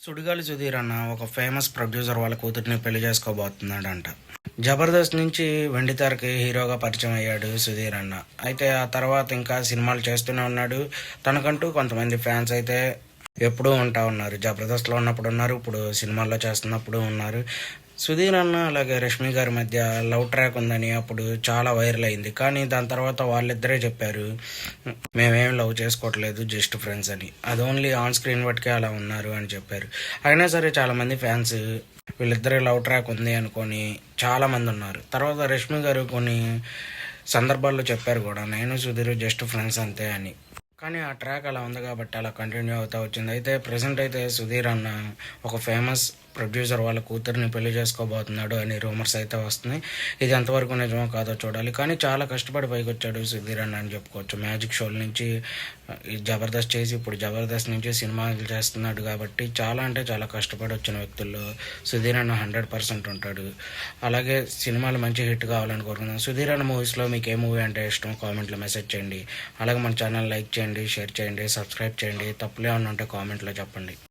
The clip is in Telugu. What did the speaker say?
సుడిగాలి సుధీర్ అన్న ఒక ఫేమస్ ప్రొడ్యూసర్ వాళ్ళ కూతుర్ని పెళ్లి చేసుకోబోతున్నాడంట. జబర్దస్త్ నుంచి వెండితెరకి హీరోగా పరిచయం అయ్యాడు సుధీర్ అన్న. అయితే ఆ తర్వాత ఇంకా సినిమాలు చేస్తూనే ఉన్నాడు. తనకంటూ కొంతమంది ఫ్యాన్స్ అయితే ఎప్పుడూ ఉంటా ఉన్నారు. జబర్దస్త్లో ఉన్నప్పుడు ఉన్నారు, ఇప్పుడు సినిమాల్లో చేస్తున్నప్పుడు ఉన్నారు. సుధీర్ అన్న అలాగే రష్మి గారి మధ్య లవ్ ట్రాక్ ఉందని అప్పుడు చాలా వైరల్ అయింది. కానీ దాని తర్వాత వాళ్ళిద్దరే చెప్పారు, మేమేం లవ్ చేసుకోవట్లేదు, జస్ట్ ఫ్రెండ్స్ అని. అది ఓన్లీ ఆన్ స్క్రీన్ బట్టికే అలా ఉన్నారు అని చెప్పారు. అయినా సరే చాలామంది ఫ్యాన్స్ వీళ్ళిద్దరే లవ్ ట్రాక్ ఉంది అనుకొని చాలామంది ఉన్నారు. తర్వాత రష్మి గారు కొన్ని సందర్భాల్లో చెప్పారు కూడా, నేను సుధీర్ జస్ట్ ఫ్రెండ్స్ అంతే అని. కానీ ఆ ట్రాక్ అలా ఉంది కాబట్టి అలా కంటిన్యూ అవుతూ వచ్చింది. అయితే ప్రజెంట్ అయితే సుధీర్ అన్న ఒక ఫేమస్ ప్రొడ్యూసర్ వాళ్ళ కూతుర్ని పెళ్లి చేసుకోబోతున్నాడు అని రూమర్స్ అయితే వస్తున్నాయి. ఇది ఎంతవరకు నిజమో కాదో చూడాలి. కానీ చాలా కష్టపడి పైకి వచ్చాడు సుధీర్ అన్న అని చెప్పుకోవచ్చు. మ్యాజిక్ షోల నుంచి ఈ జబర్దస్త్ చేసి ఇప్పుడు జబర్దస్త్ నుంచి సినిమాలు చేస్తున్నాడు కాబట్టి చాలా అంటే చాలా కష్టపడి వచ్చిన వ్యక్తుల్లో సుధీర్ అన్న 100% ఉంటాడు. అలాగే సినిమాలు మంచి హిట్ కావాలని కోరుకుందాం. సుధీర్ అన్న మూవీస్లో మీకు ఏ మూవీ అంటే ఇష్టం కామెంట్లో మెసేజ్ చేయండి. అలాగే మన ఛానల్ లైక్ చేయండి, షేర్ చేయండి, సబ్స్క్రైబ్ చేయండి. తప్పులు ఏమన్నా ఉంటే కామెంట్లో చెప్పండి.